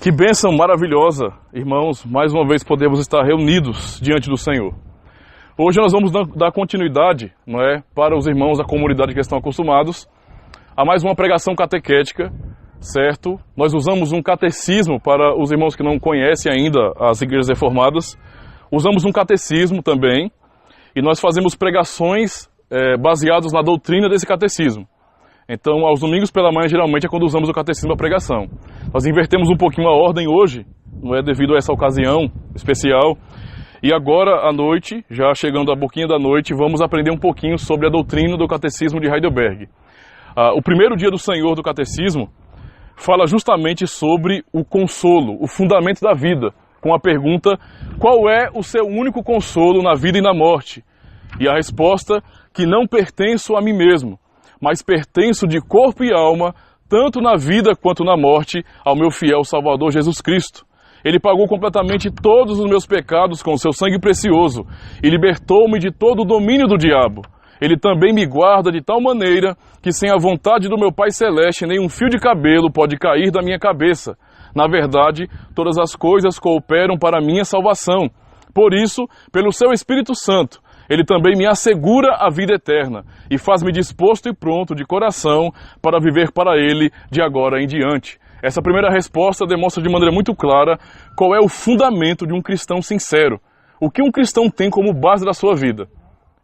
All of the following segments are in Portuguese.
Que bênção maravilhosa, irmãos, mais uma vez podemos estar reunidos diante do Senhor. Hoje nós vamos dar continuidade, não é, para os irmãos da comunidade que estão acostumados, a mais uma pregação catequética, certo? Nós usamos um catecismo para os irmãos que não conhecem ainda as igrejas reformadas, usamos um catecismo também, e nós fazemos pregações baseadas na doutrina desse catecismo. Então, aos domingos pela manhã, geralmente, é quando usamos o catecismo da pregação. Nós invertemos um pouquinho a ordem hoje, não é devido a essa ocasião especial. E agora, à noite, já chegando a pouquinho da noite, vamos aprender um pouquinho sobre a doutrina do catecismo de Heidelberg. O primeiro dia do Senhor do catecismo fala justamente sobre o consolo, o fundamento da vida, com a pergunta: qual é o seu único consolo na vida e na morte? E a resposta: que não pertenço a mim mesmo, mas pertenço de corpo e alma, tanto na vida quanto na morte, ao meu fiel Salvador Jesus Cristo. Ele pagou completamente todos os meus pecados com o seu sangue precioso e libertou-me de todo o domínio do diabo. Ele também me guarda de tal maneira que, sem a vontade do meu Pai Celeste, nem um fio de cabelo pode cair da minha cabeça. Na verdade, todas as coisas cooperam para a minha salvação. Por isso, pelo seu Espírito Santo, Ele também me assegura a vida eterna e faz-me disposto e pronto de coração para viver para Ele de agora em diante. Essa primeira resposta demonstra de maneira muito clara qual é o fundamento de um cristão sincero. O que um cristão tem como base da sua vida?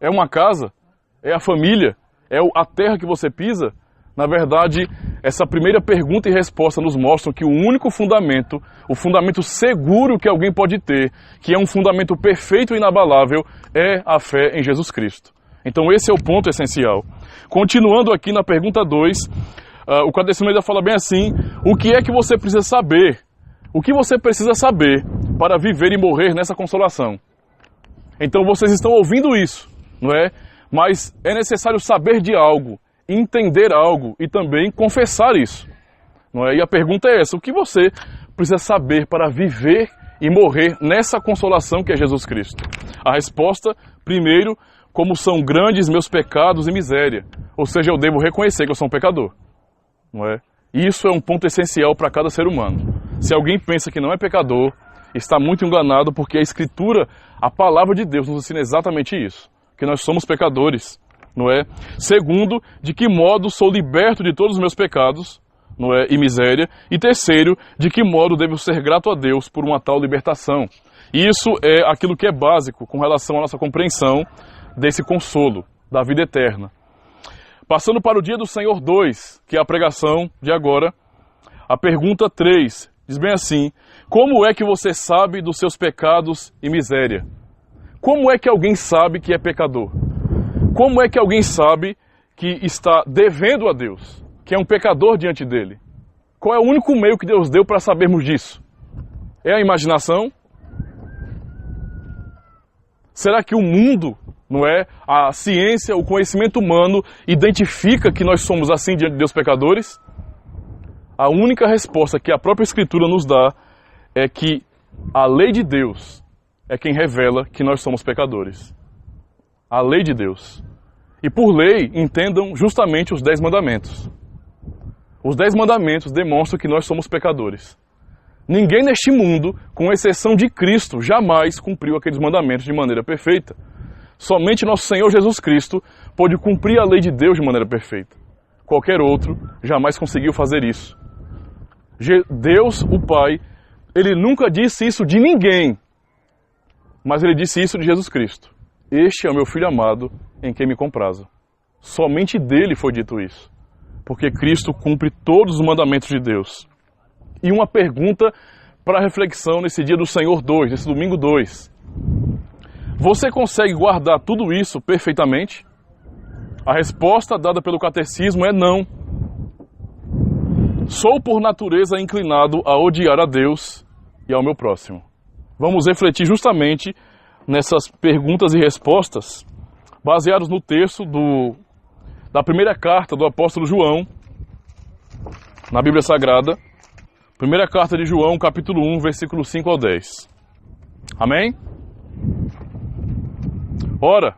É uma casa? É a família? É a terra que você pisa? Na verdade, essa primeira pergunta e resposta nos mostram que o único fundamento, o fundamento seguro que alguém pode ter, que é um fundamento perfeito e inabalável, é a fé em Jesus Cristo. Então esse é o ponto essencial. Continuando aqui na pergunta 2, o catecismo ainda fala bem assim: o que é que você precisa saber? O que você precisa saber para viver e morrer nessa consolação? Então vocês estão ouvindo isso, não é? Mas é necessário saber de algo, entender algo e também confessar isso, não é? E a pergunta é essa: o que você precisa saber para viver e morrer nessa consolação que é Jesus Cristo? A resposta: primeiro, como são grandes meus pecados e miséria, ou seja, eu devo reconhecer que eu sou um pecador, não é? Isso é um ponto essencial para cada ser humano. Se alguém pensa que não é pecador, está muito enganado, porque a Escritura, a palavra de Deus, nos ensina exatamente isso, que nós somos pecadores, não é? Segundo, de que modo sou liberto de todos os meus pecados, não é, e miséria. E terceiro, de que modo devo ser grato a Deus por uma tal libertação. Isso é aquilo que é básico com relação à nossa compreensão desse consolo, da vida eterna. Passando para o dia do Senhor 2, que é a pregação de agora, a pergunta 3 diz bem assim: como é que você sabe dos seus pecados e miséria? Como é que alguém sabe que é pecador? Como é que alguém sabe que está devendo a Deus, que é um pecador diante dele? Qual é o único meio que Deus deu para sabermos disso? É a imaginação? Será que o mundo, não é, a ciência, o conhecimento humano identifica que nós somos assim diante de Deus, pecadores? A única resposta que a própria Escritura nos dá é que a lei de Deus é quem revela que nós somos pecadores. A lei de Deus. E por lei, entendam justamente os 10 mandamentos. Os 10 mandamentos demonstram que nós somos pecadores. Ninguém neste mundo, com exceção de Cristo, jamais cumpriu aqueles mandamentos de maneira perfeita. Somente nosso Senhor Jesus Cristo pôde cumprir a lei de Deus de maneira perfeita. Qualquer outro jamais conseguiu fazer isso. Deus, o Pai, Ele nunca disse isso de ninguém, mas Ele disse isso de Jesus Cristo. Este é o meu Filho amado, em quem me comprazo. Somente dele foi dito isso, porque Cristo cumpre todos os mandamentos de Deus. E uma pergunta para reflexão nesse dia do Senhor 2, nesse domingo 2. Você consegue guardar tudo isso perfeitamente? A resposta dada pelo catecismo é não. Sou por natureza inclinado a odiar a Deus e ao meu próximo. Vamos refletir justamente nessas perguntas e respostas, baseados no texto da primeira carta do apóstolo João, na Bíblia Sagrada. Primeira carta de João, capítulo 1, versículo 5 ao 10. Amém? Ora,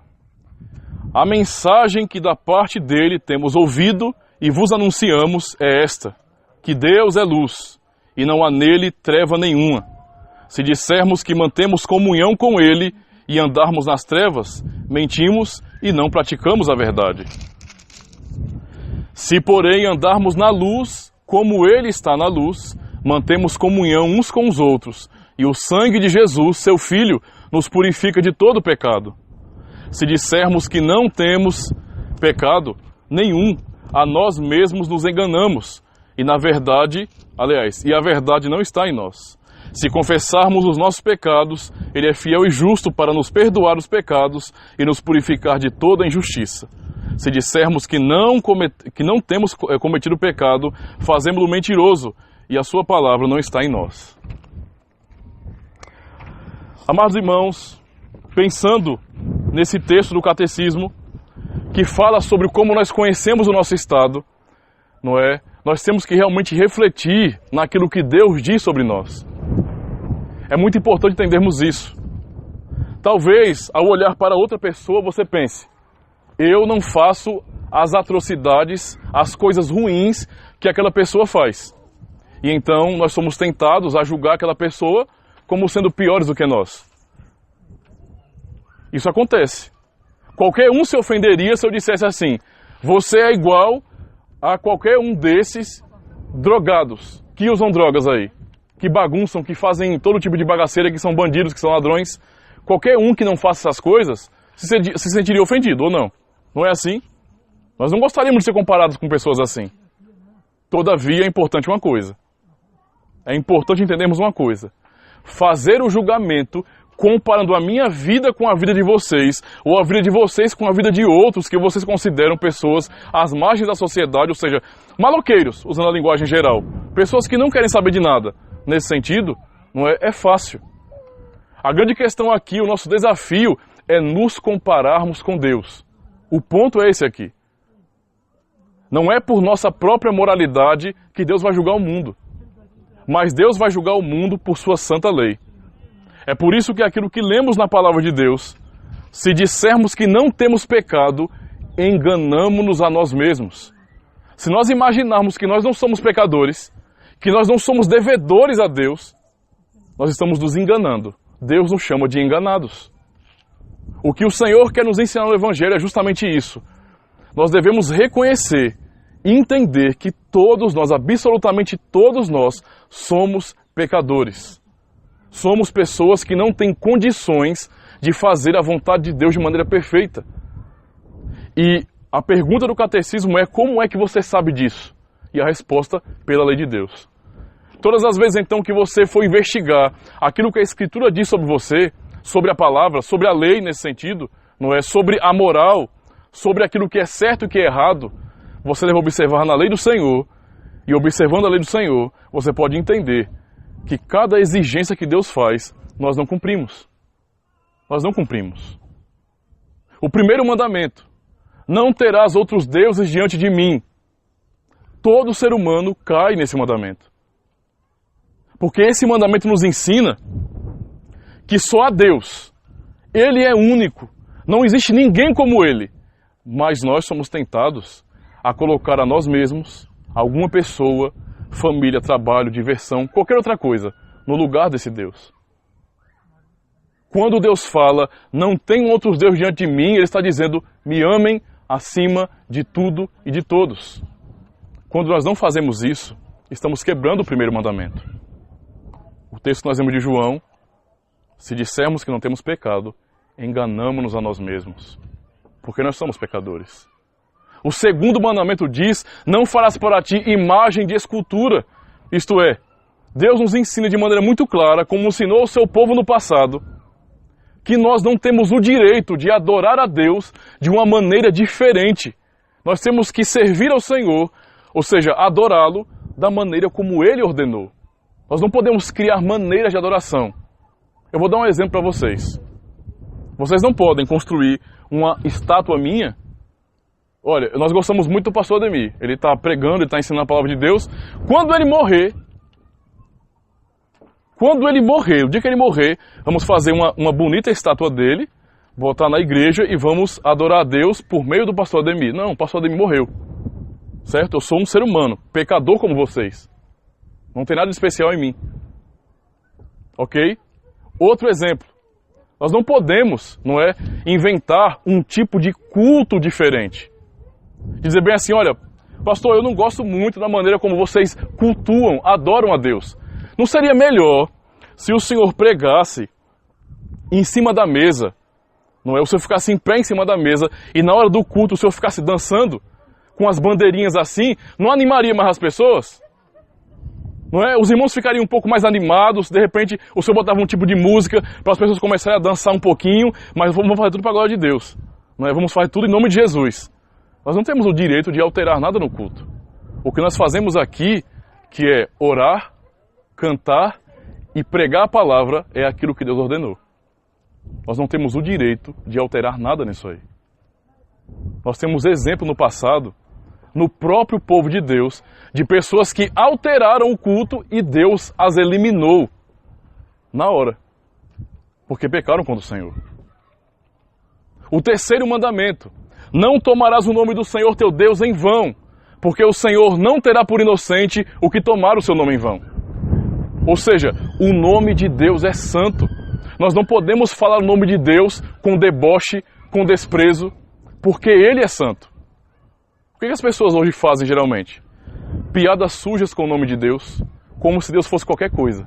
a mensagem que da parte dele temos ouvido e vos anunciamos é esta: que Deus é luz, e não há nele treva nenhuma. Se dissermos que mantemos comunhão com ele e andarmos nas trevas, mentimos e não praticamos a verdade. Se, porém, andarmos na luz, como ele está na luz, mantemos comunhão uns com os outros, e o sangue de Jesus, seu Filho, nos purifica de todo pecado. Se dissermos que não temos pecado nenhum, a nós mesmos nos enganamos, e a verdade não está em nós. Se confessarmos os nossos pecados, ele é fiel e justo para nos perdoar os pecados e nos purificar de toda injustiça. Se dissermos que não temos cometido pecado, fazemos-lo mentiroso, e a sua palavra não está em nós. Amados irmãos, pensando nesse texto do Catecismo, que fala sobre como nós conhecemos o nosso estado, não é? Nós temos que realmente refletir naquilo que Deus diz sobre nós. É muito importante entendermos isso. Talvez, ao olhar para outra pessoa, você pense: eu não faço as atrocidades, as coisas ruins que aquela pessoa faz. E então nós somos tentados a julgar aquela pessoa como sendo piores do que nós. Isso acontece. Qualquer um se ofenderia se eu dissesse assim: você é igual a qualquer um desses drogados que usam drogas aí, que bagunçam, que fazem todo tipo de bagaceira, que são bandidos, que são ladrões. Qualquer um que não faça essas coisas se sentiria ofendido, ou não? Não é assim? Nós não gostaríamos de ser comparados com pessoas assim. Todavia, é importante uma coisa. É importante entendermos uma coisa. Fazer o julgamento comparando a minha vida com a vida de vocês, ou a vida de vocês com a vida de outros que vocês consideram pessoas às margens da sociedade, ou seja, maloqueiros, usando a linguagem geral. Pessoas que não querem saber de nada. Nesse sentido, não é fácil. A grande questão aqui, o nosso desafio, é nos compararmos com Deus. O ponto é esse aqui. Não é por nossa própria moralidade que Deus vai julgar o mundo. Mas Deus vai julgar o mundo por sua santa lei. É por isso que aquilo que lemos na palavra de Deus, se dissermos que não temos pecado, enganamo-nos a nós mesmos. Se nós imaginarmos que nós não somos pecadores, que nós não somos devedores a Deus, nós estamos nos enganando. Deus nos chama de enganados. O que o Senhor quer nos ensinar no Evangelho é justamente isso. Nós devemos reconhecer e entender que todos nós, absolutamente todos nós, somos pecadores. Somos pessoas que não têm condições de fazer a vontade de Deus de maneira perfeita. E a pergunta do catecismo é: como é que você sabe disso? E a resposta: pela lei de Deus. Todas as vezes então que você for investigar aquilo que a Escritura diz sobre você, sobre a palavra, sobre a lei nesse sentido, não é? Sobre a moral, sobre aquilo que é certo e o que é errado, você deve observar na lei do Senhor, e observando a lei do Senhor, você pode entender que cada exigência que Deus faz, nós não cumprimos. Nós não cumprimos. O primeiro mandamento: não terás outros deuses diante de mim. Todo ser humano cai nesse mandamento. Porque esse mandamento nos ensina que só há Deus. Ele é único. Não existe ninguém como Ele. Mas nós somos tentados a colocar a nós mesmos, alguma pessoa, família, trabalho, diversão, qualquer outra coisa, no lugar desse Deus. Quando Deus fala: não tem outros deuses diante de mim, Ele está dizendo: me amem acima de tudo e de todos. Quando nós não fazemos isso, estamos quebrando o primeiro mandamento. O texto que nós lemos de João: se dissermos que não temos pecado, enganamo-nos a nós mesmos, porque nós somos pecadores. O segundo mandamento diz: não farás para ti imagem de escultura. Isto é, Deus nos ensina de maneira muito clara, como ensinou ao seu povo no passado, que nós não temos o direito de adorar a Deus de uma maneira diferente. Nós temos que servir ao Senhor, ou seja, adorá-lo da maneira como Ele ordenou. Nós não podemos criar maneiras de adoração. Eu vou dar um exemplo para vocês. Vocês não podem construir uma estátua minha. Olha, nós gostamos muito do pastor Ademir. Ele está pregando, ele está ensinando a palavra de Deus. Quando ele morrer, o dia que ele morrer, vamos fazer uma bonita estátua dele, botar na igreja e vamos adorar a Deus por meio do pastor Ademir. Não, o pastor Ademir morreu. Certo? Eu sou um ser humano, pecador como vocês. Não tem nada de especial em mim. Ok? Outro exemplo. Nós não podemos, não é, inventar um tipo de culto diferente. Dizer bem assim, olha, pastor, eu não gosto muito da maneira como vocês cultuam, adoram a Deus. Não seria melhor se o senhor pregasse em cima da mesa, não é? O senhor ficasse em pé em cima da mesa e na hora do culto o senhor ficasse dançando com as bandeirinhas assim, não animaria mais as pessoas? Não é? Os irmãos ficariam um pouco mais animados, de repente o senhor botava um tipo de música para as pessoas começarem a dançar um pouquinho, mas vamos fazer tudo para a glória de Deus. Não é? Vamos fazer tudo em nome de Jesus. Nós não temos o direito de alterar nada no culto. O que nós fazemos aqui, que é orar, cantar e pregar a palavra, é aquilo que Deus ordenou. Nós não temos o direito de alterar nada nisso aí. Nós temos exemplo no passado, no próprio povo de Deus, de pessoas que alteraram o culto e Deus as eliminou na hora, porque pecaram contra o Senhor. O terceiro mandamento: não tomarás o nome do Senhor teu Deus em vão, porque o Senhor não terá por inocente o que tomar o seu nome em vão. Ou seja, o nome de Deus é santo. Nós não podemos falar o nome de Deus com deboche, com desprezo, porque Ele é santo. O que as pessoas hoje fazem geralmente? Piadas sujas com o nome de Deus, como se Deus fosse qualquer coisa.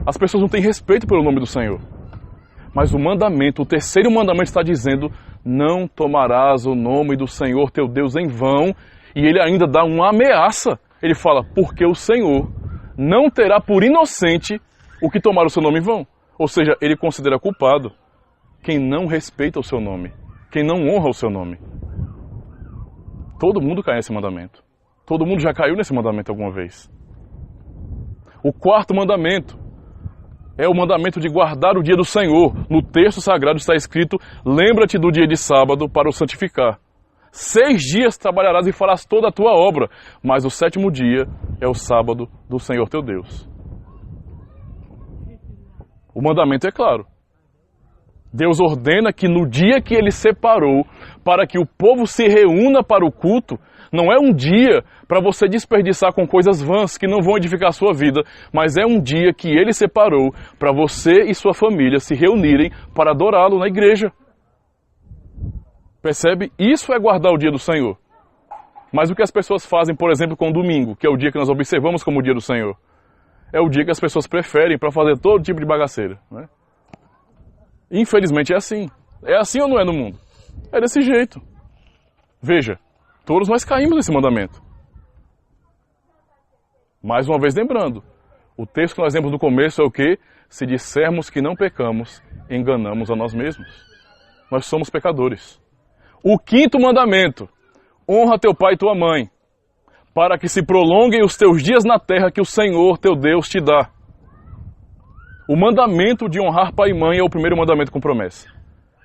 As pessoas não têm respeito pelo nome do Senhor. Mas o mandamento, o terceiro mandamento está dizendo: não tomarás o nome do Senhor teu Deus em vão. E ele ainda dá uma ameaça. Ele fala, porque o Senhor não terá por inocente o que tomar o seu nome em vão. Ou seja, ele considera culpado quem não respeita o seu nome, quem não honra o seu nome. Todo mundo cai nesse mandamento. Todo mundo já caiu nesse mandamento alguma vez. O quarto mandamento é o mandamento de guardar o dia do Senhor. No texto sagrado está escrito: lembra-te do dia de sábado para o santificar. 6 dias trabalharás e farás toda a tua obra, mas o 7º dia é o sábado do Senhor teu Deus. O mandamento é claro. Deus ordena que no dia que Ele separou para que o povo se reúna para o culto, não é um dia para você desperdiçar com coisas vãs que não vão edificar a sua vida, mas é um dia que Ele separou para você e sua família se reunirem para adorá-lo na igreja. Percebe? Isso é guardar o dia do Senhor. Mas o que as pessoas fazem, por exemplo, com o domingo, que é o dia que nós observamos como o dia do Senhor, é o dia que as pessoas preferem para fazer todo tipo de bagaceira, né? Infelizmente é assim. É assim ou não é no mundo? É desse jeito. Veja, todos nós caímos nesse mandamento. Mais uma vez lembrando, o texto que nós lemos no começo é o quê? Se dissermos que não pecamos, enganamos a nós mesmos. Nós somos pecadores. O 5º mandamento: honra teu pai e tua mãe, para que se prolonguem os teus dias na terra que o Senhor teu Deus te dá. O mandamento de honrar pai e mãe é o primeiro mandamento com promessa,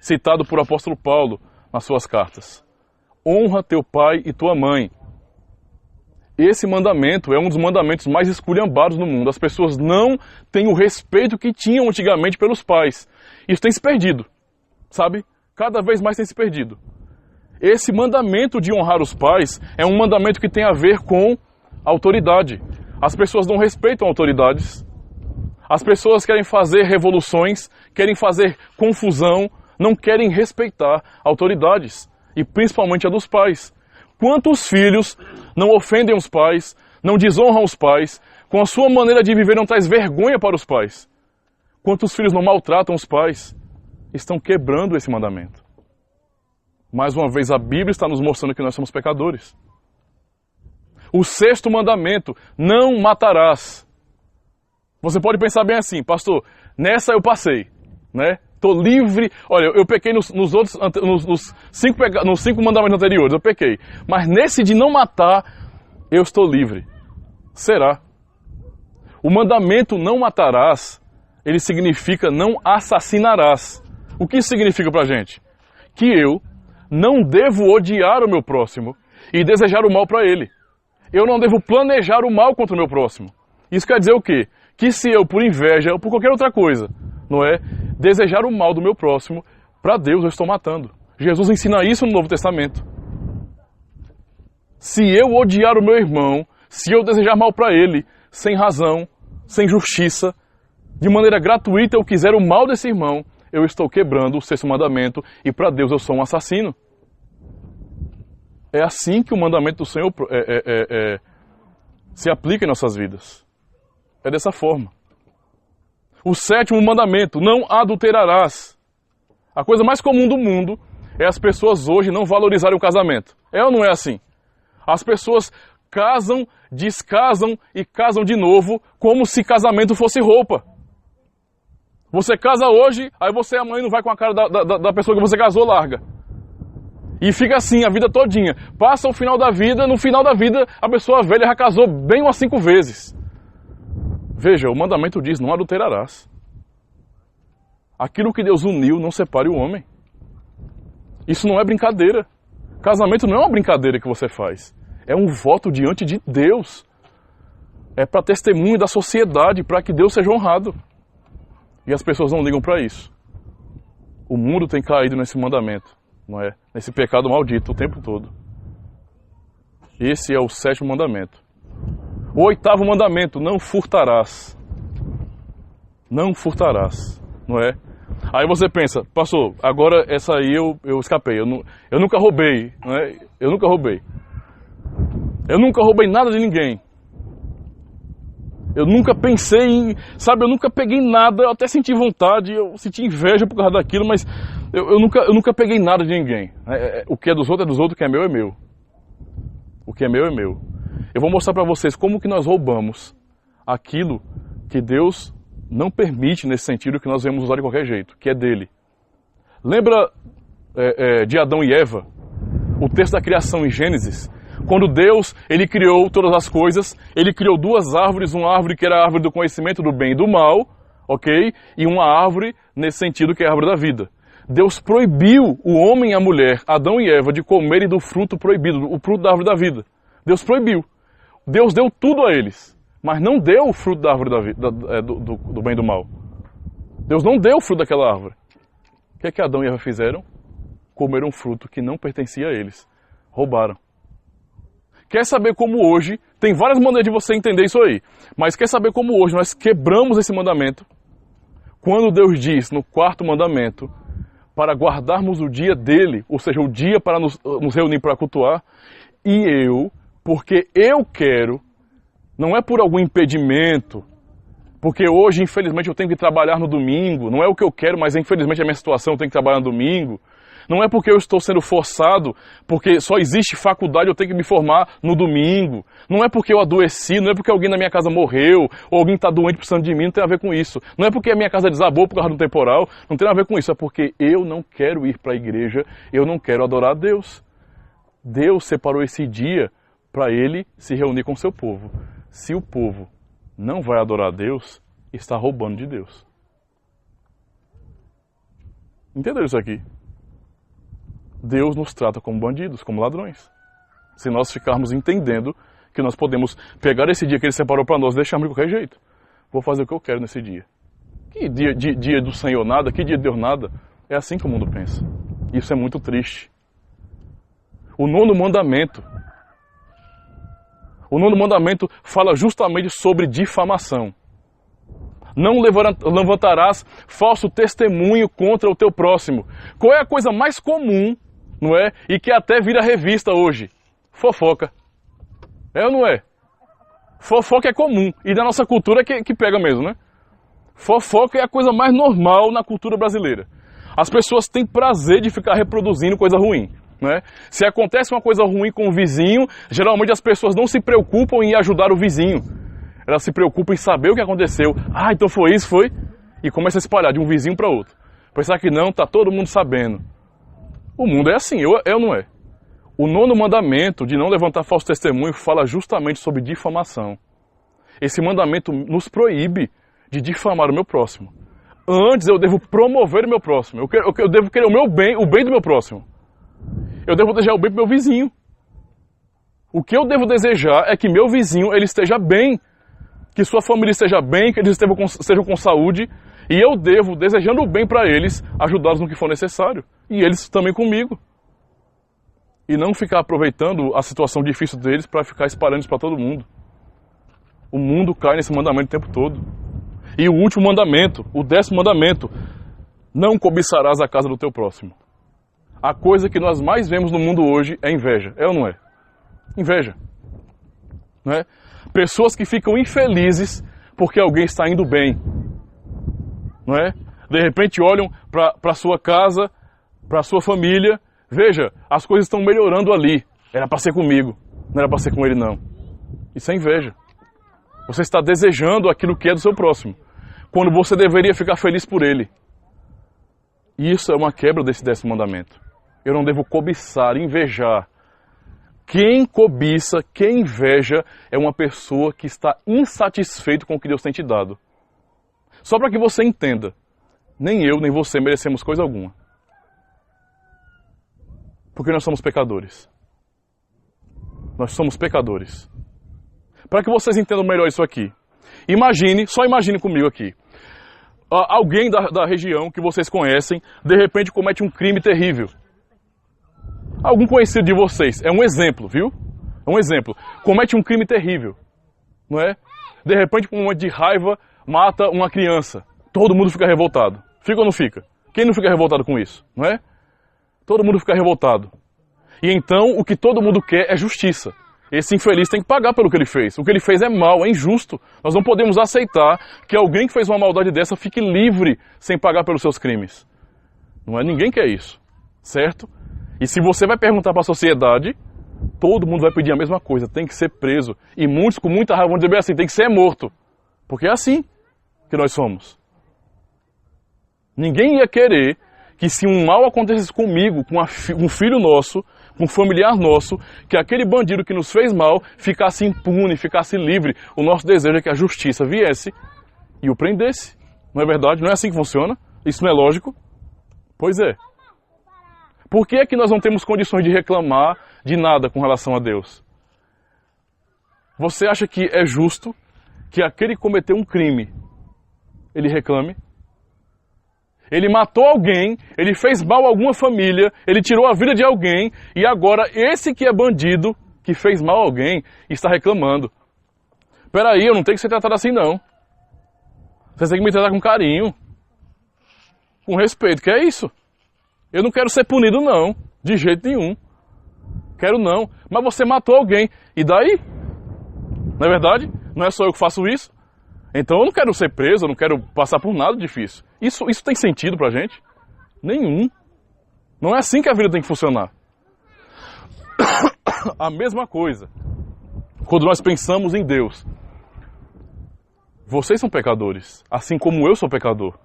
citado por apóstolo Paulo nas suas cartas. Honra teu pai e tua mãe. Esse mandamento é um dos mandamentos mais esculhambados no mundo. As pessoas não têm o respeito que tinham antigamente pelos pais. Isso tem se perdido, sabe? Cada vez mais tem se perdido. Esse mandamento de honrar os pais é um mandamento que tem a ver com autoridade. As pessoas não respeitam autoridades. As pessoas querem fazer revoluções, querem fazer confusão, não querem respeitar autoridades, e principalmente a dos pais. Quantos filhos não ofendem os pais, não desonram os pais, com a sua maneira de viver não traz vergonha para os pais? Quantos filhos não maltratam os pais? Estão quebrando esse mandamento. Mais uma vez, a Bíblia está nos mostrando que nós somos pecadores. O 6º mandamento: não matarás. Você pode pensar bem assim, pastor, nessa eu passei, né? Estou livre. Olha, eu pequei nos 5 mandamentos anteriores, eu pequei. Mas nesse de não matar, eu estou livre. Será? O mandamento não matarás, ele significa não assassinarás. O que isso significa pra gente? Que eu não devo odiar o meu próximo e desejar o mal para ele. Eu não devo planejar o mal contra o meu próximo. Isso quer dizer o quê? Que se eu, por inveja ou por qualquer outra coisa, não é, desejar o mal do meu próximo, para Deus eu estou matando. Jesus ensina isso no Novo Testamento. Se eu odiar o meu irmão, Se eu desejar mal para ele, sem razão, sem justiça, de maneira gratuita eu quiser o mal desse irmão, eu estou quebrando o sexto mandamento e para Deus eu sou um assassino. É assim que o mandamento do Senhor se aplica em nossas vidas. É dessa forma. O sétimo mandamento, não adulterarás. A coisa mais comum do mundo é as pessoas hoje não valorizarem o casamento. É ou não é assim? As pessoas casam, descasam e casam de novo como se casamento fosse roupa. Você casa hoje, aí você amanhã não vai com a cara da pessoa que você casou, larga. E fica assim a vida todinha. Passa o final da vida, no final da vida a pessoa velha já casou bem umas 5 vezes. Veja, o mandamento diz, não adulterarás. Aquilo que Deus uniu, não separe o homem. Isso não é brincadeira. Casamento não é uma brincadeira que você faz. É um voto diante de Deus. É para testemunho da sociedade, para que Deus seja honrado. E as pessoas não ligam para isso. O mundo tem caído nesse mandamento, não é? Nesse pecado maldito o tempo todo. Esse é o sétimo mandamento. O oitavo mandamento, não furtarás. Não furtarás, não é? Aí você pensa, pastor, agora essa aí eu escapei, eu nunca roubei, não é? Eu nunca roubei. Eu nunca roubei nada de ninguém. Eu nunca pensei em, sabe, eu nunca peguei nada, eu até senti vontade, eu senti inveja por causa daquilo, mas eu nunca peguei nada de ninguém. O que é dos outros é dos outros, o que é meu é meu. O que é meu é meu. Eu vou mostrar para vocês como que nós roubamos aquilo que Deus não permite nesse sentido que nós vamos usar de qualquer jeito, que é dele. Lembra de Adão e Eva? O texto da criação em Gênesis? Quando Deus, ele criou todas as coisas, ele criou 2 árvores, uma árvore que era a árvore do conhecimento do bem e do mal, ok? E uma árvore nesse sentido que é a árvore da vida. Deus proibiu o homem e a mulher, Adão e Eva, de comerem do fruto proibido, o fruto da árvore da vida. Deus proibiu. Deus deu tudo a eles, mas não deu o fruto da árvore do bem e do mal. Deus não deu o fruto daquela árvore. O que é que Adão e Eva fizeram? Comeram um fruto que não pertencia a eles. Roubaram. Quer saber como hoje, tem várias maneiras de você entender isso aí, mas quer saber como hoje nós quebramos esse mandamento? Quando Deus diz no 4º mandamento, para guardarmos o dia dele, ou seja, o dia para nos reunir para cultuar, porque eu quero, não é por algum impedimento, porque hoje, infelizmente, eu tenho que trabalhar no domingo, não é o que eu quero, mas infelizmente a minha situação, eu tenho que trabalhar no domingo. Não é porque eu estou sendo forçado, porque só existe faculdade, eu tenho que me formar no domingo. Não é porque eu adoeci, não é porque alguém na minha casa morreu, ou alguém está doente precisando de mim, não tem a ver com isso. Não é porque a minha casa desabou por causa do temporal, não tem a ver com isso. É porque eu não quero ir para a igreja, eu não quero adorar a Deus. Deus separou esse dia para ele se reunir com o seu povo. Se o povo não vai adorar a Deus, está roubando de Deus. Entenderam isso aqui? Deus nos trata como bandidos, como ladrões. Se nós ficarmos entendendo que nós podemos pegar esse dia que Ele separou para nós e deixarmos de qualquer jeito. Vou fazer o que eu quero nesse dia. Que dia do Senhor nada, que dia de Deus nada. É assim que o mundo pensa. Isso é muito triste. O 9º mandamento. O 9º mandamento fala justamente sobre difamação. Não levantarás falso testemunho contra o teu próximo. Qual é a coisa mais comum, não é? E que até vira revista hoje? Fofoca. É ou não é? Fofoca é comum. E na nossa cultura é que pega mesmo, né? Fofoca é a coisa mais normal na cultura brasileira. As pessoas têm prazer de ficar reproduzindo coisa ruim. Né? Se acontece uma coisa ruim com o vizinho, geralmente as pessoas não se preocupam em ajudar o vizinho. Elas se preocupam em saber o que aconteceu. Ah, então foi isso, foi? E começa a espalhar de um vizinho para outro. Pensar que não, tá todo mundo sabendo. O mundo é assim, é ou não é? O 9º mandamento de não levantar falso testemunho fala justamente sobre difamação. Esse mandamento nos proíbe de difamar o meu próximo. Antes eu devo promover o meu próximo. Eu devo querer o bem do meu próximo. Eu devo desejar o bem para o meu vizinho. O que eu devo desejar é que meu vizinho ele esteja bem. Que sua família esteja bem, que eles estejam com saúde, e eu devo, desejando o bem para eles, ajudá-los no que for necessário. E eles também comigo. E não ficar aproveitando a situação difícil deles para ficar espalhando isso para todo mundo. O mundo cai nesse mandamento o tempo todo. E o último mandamento, o 10º mandamento, não cobiçarás a casa do teu próximo. A coisa que nós mais vemos no mundo hoje é inveja. É ou não é? Inveja. Não é? Pessoas que ficam infelizes porque alguém está indo bem. Não é? De repente olham para a sua casa, para a sua família. Veja, as coisas estão melhorando ali. Era para ser comigo, não era para ser com ele não. Isso é inveja. Você está desejando aquilo que é do seu próximo, quando você deveria ficar feliz por ele. E isso é uma quebra desse 10º mandamento. Eu não devo cobiçar, invejar. Quem cobiça, quem inveja, é uma pessoa que está insatisfeito com o que Deus tem te dado. Só para que você entenda, nem eu, nem você merecemos coisa alguma. Porque nós somos pecadores. Nós somos pecadores. Para que vocês entendam melhor isso aqui. Só imagine comigo aqui. Alguém da região que vocês conhecem, de repente comete um crime terrível. Algum conhecido de vocês, é um exemplo, viu? É um exemplo. Comete um crime terrível, não é? De repente, com um momento de raiva, mata uma criança. Todo mundo fica revoltado. Fica ou não fica? Quem não fica revoltado com isso, não é? Todo mundo fica revoltado. E então, o que todo mundo quer é justiça. Esse infeliz tem que pagar pelo que ele fez. O que ele fez é mal, é injusto. Nós não podemos aceitar que alguém que fez uma maldade dessa fique livre sem pagar pelos seus crimes. Não é ninguém quer isso, certo? E se você vai perguntar para a sociedade, todo mundo vai pedir a mesma coisa, tem que ser preso. E muitos com muita raiva vão dizer bem assim, tem que ser morto. Porque é assim que nós somos. Ninguém ia querer que se um mal acontecesse comigo, com um filho nosso, com um familiar nosso, que aquele bandido que nos fez mal ficasse impune, ficasse livre. O nosso desejo é que a justiça viesse e o prendesse. Não é verdade? Não é assim que funciona? Isso não é lógico? Pois é. Por que é que nós não temos condições de reclamar de nada com relação a Deus? Você acha que é justo que aquele que cometeu um crime, ele reclame? Ele matou alguém, ele fez mal a alguma família, ele tirou a vida de alguém, e agora esse que é bandido, que fez mal a alguém, está reclamando. Peraí, eu não tenho que ser tratado assim não. Você tem que me tratar com carinho, com respeito, que é isso? Eu não quero ser punido não, de jeito nenhum. Quero não. Mas você matou alguém, e daí? Não é verdade? Não é só eu que faço isso? Então eu não quero ser preso, eu não quero passar por nada difícil. Isso tem sentido pra gente? Nenhum. Não é assim que a vida tem que funcionar. A mesma coisa. Quando nós pensamos em Deus. Vocês são pecadores, assim como eu sou pecador.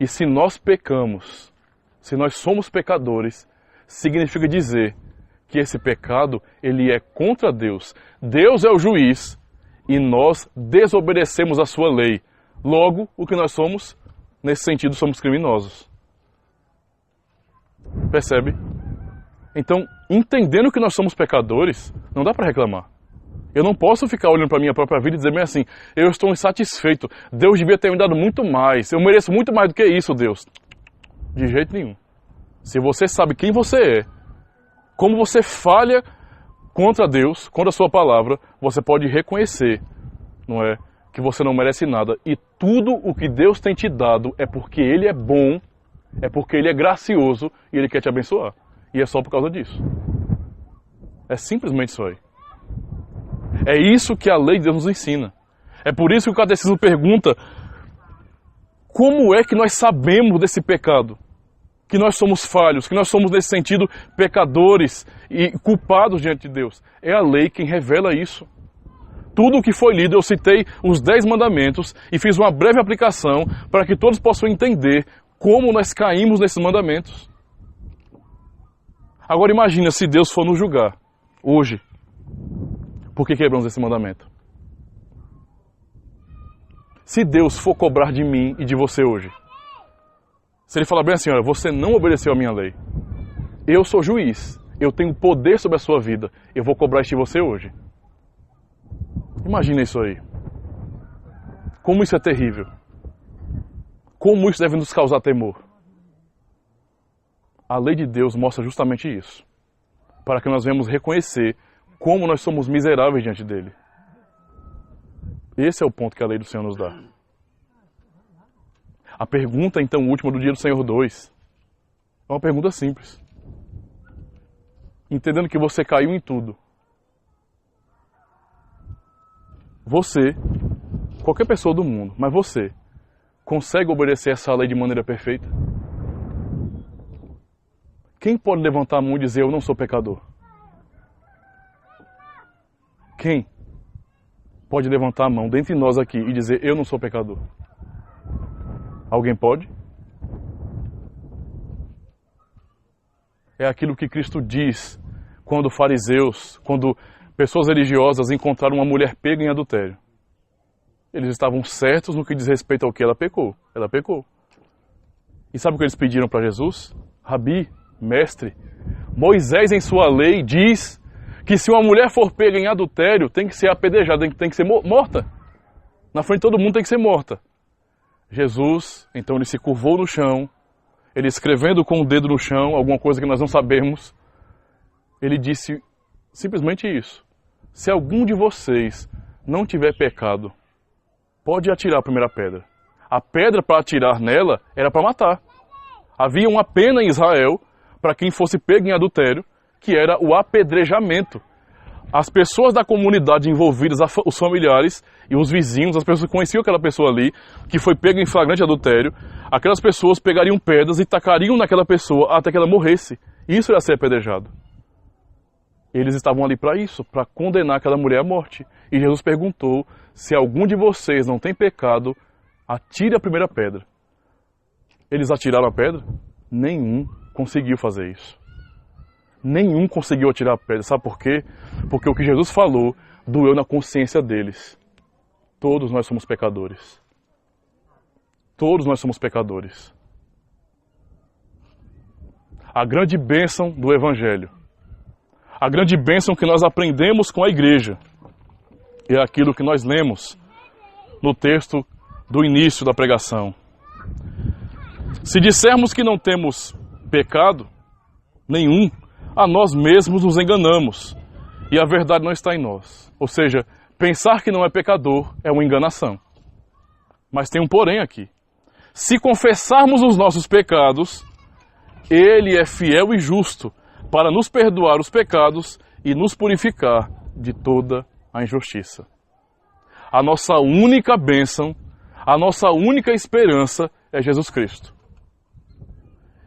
E se nós pecamos, se nós somos pecadores, significa dizer que esse pecado, ele é contra Deus. Deus é o juiz. E nós desobedecemos a sua lei. Logo, o que nós somos, nesse sentido, somos criminosos. Percebe? Então, entendendo que nós somos pecadores, não dá para reclamar. Eu não posso ficar olhando para a minha própria vida e dizer bem assim, eu estou insatisfeito, Deus devia ter me dado muito mais, eu mereço muito mais do que isso, Deus. De jeito nenhum. Se você sabe quem você é, como você falha contra Deus, contra a sua palavra, você pode reconhecer, não é, que você não merece nada. E tudo o que Deus tem te dado é porque Ele é bom, é porque Ele é gracioso e Ele quer te abençoar. E é só por causa disso. É simplesmente isso aí. É isso que a lei de Deus nos ensina. É por isso que o catecismo pergunta como é que nós sabemos desse pecado? Que nós somos falhos, que nós somos, nesse sentido, pecadores e culpados diante de Deus. É a lei quem revela isso. Tudo o que foi lido, eu citei os 10 mandamentos e fiz uma breve aplicação para que todos possam entender como nós caímos nesses mandamentos. Agora imagina se Deus for nos julgar, hoje, por que quebramos esse mandamento? Se Deus for cobrar de mim e de você hoje, se Ele falar bem assim, olha, você não obedeceu a minha lei, eu sou juiz, eu tenho poder sobre a sua vida, eu vou cobrar isso de você hoje. Imagina isso aí. Como isso é terrível. Como isso deve nos causar temor. A lei de Deus mostra justamente isso. Para que nós venhamos reconhecer como nós somos miseráveis diante dele. Esse é o ponto que a lei do Senhor nos dá. A pergunta, então, última do dia do Senhor 2, é uma pergunta simples. Entendendo que você caiu em tudo. Você, qualquer pessoa do mundo, mas você, consegue obedecer essa lei de maneira perfeita? Quem pode levantar a mão e dizer, eu não sou pecador? Quem pode levantar a mão dentre nós aqui e dizer, eu não sou pecador? Alguém pode? É aquilo que Cristo diz quando fariseus, quando pessoas religiosas encontraram uma mulher pega em adultério. Eles estavam certos no que diz respeito ao que ela pecou. Ela pecou. E sabe o que eles pediram para Jesus? Rabi, mestre, Moisés em sua lei diz que se uma mulher for pega em adultério, tem que ser apedrejada, tem que ser morta. Na frente de todo mundo tem que ser morta. Jesus, então ele se curvou no chão, ele escrevendo com o dedo no chão, alguma coisa que nós não sabemos, ele disse simplesmente isso. Se algum de vocês não tiver pecado, pode atirar a primeira pedra. A pedra para atirar nela era para matar. Havia uma pena em Israel para quem fosse pego em adultério, que era o apedrejamento. As pessoas da comunidade envolvidas, os familiares e os vizinhos, as pessoas que conheciam aquela pessoa ali, que foi pega em flagrante adultério, aquelas pessoas pegariam pedras e tacariam naquela pessoa até que ela morresse. Isso era ser apedrejado. Eles estavam ali para isso, para condenar aquela mulher à morte. E Jesus perguntou, se algum de vocês não tem pecado, atire a primeira pedra. Eles atiraram a pedra? Nenhum conseguiu fazer isso. Nenhum conseguiu atirar a pedra. Sabe por quê? Porque o que Jesus falou doeu na consciência deles. Todos nós somos pecadores. Todos nós somos pecadores. A grande bênção do Evangelho, a grande bênção que nós aprendemos com a igreja, é aquilo que nós lemos no texto do início da pregação. Se dissermos que não temos pecado nenhum, a nós mesmos nos enganamos e a verdade não está em nós. Ou seja, pensar que não é pecador é uma enganação. Mas tem um porém aqui. Se confessarmos os nossos pecados, Ele é fiel e justo para nos perdoar os pecados e nos purificar de toda a injustiça. A nossa única bênção, a nossa única esperança é Jesus Cristo.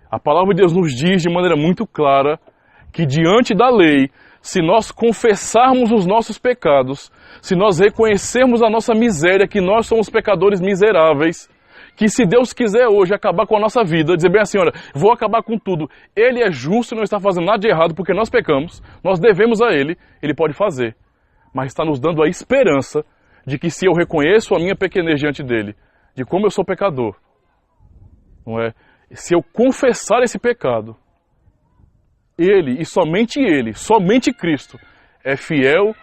A palavra de Deus nos diz de maneira muito clara que diante da lei, se nós confessarmos os nossos pecados, se nós reconhecermos a nossa miséria, que nós somos pecadores miseráveis, que se Deus quiser hoje acabar com a nossa vida, dizer bem assim, olha, vou acabar com tudo, Ele é justo e não está fazendo nada de errado porque nós pecamos, nós devemos a Ele, Ele pode fazer. Mas está nos dando a esperança de que se eu reconheço a minha pequenez diante dEle, de como eu sou pecador, não é? Se eu confessar esse pecado, Ele, e somente Cristo, é fiel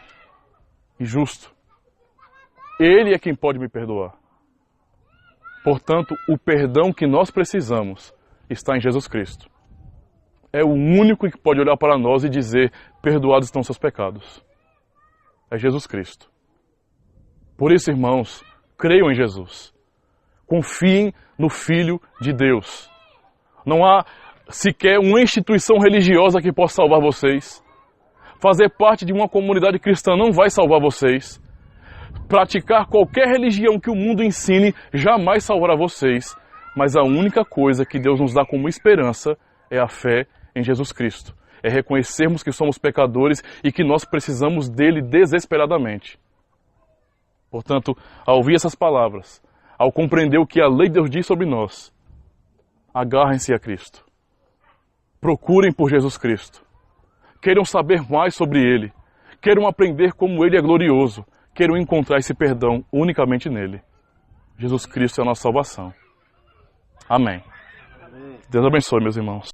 e justo. Ele é quem pode me perdoar. Portanto, o perdão que nós precisamos está em Jesus Cristo. É o único que pode olhar para nós e dizer, perdoados estão seus pecados. É Jesus Cristo. Por isso, irmãos, creiam em Jesus. Confiem no Filho de Deus. Não há sequer uma instituição religiosa que possa salvar vocês. Fazer parte de uma comunidade cristã não vai salvar vocês. Praticar qualquer religião que o mundo ensine jamais salvará vocês. Mas a única coisa que Deus nos dá como esperança é a fé em Jesus Cristo. É reconhecermos que somos pecadores e que nós precisamos dele desesperadamente. Portanto, ao ouvir essas palavras, ao compreender o que a lei de Deus diz sobre nós, agarrem-se a Cristo. Procurem por Jesus Cristo. Queiram saber mais sobre Ele. Queiram aprender como Ele é glorioso. Queiram encontrar esse perdão unicamente nele. Jesus Cristo é a nossa salvação. Amém. Deus abençoe, meus irmãos.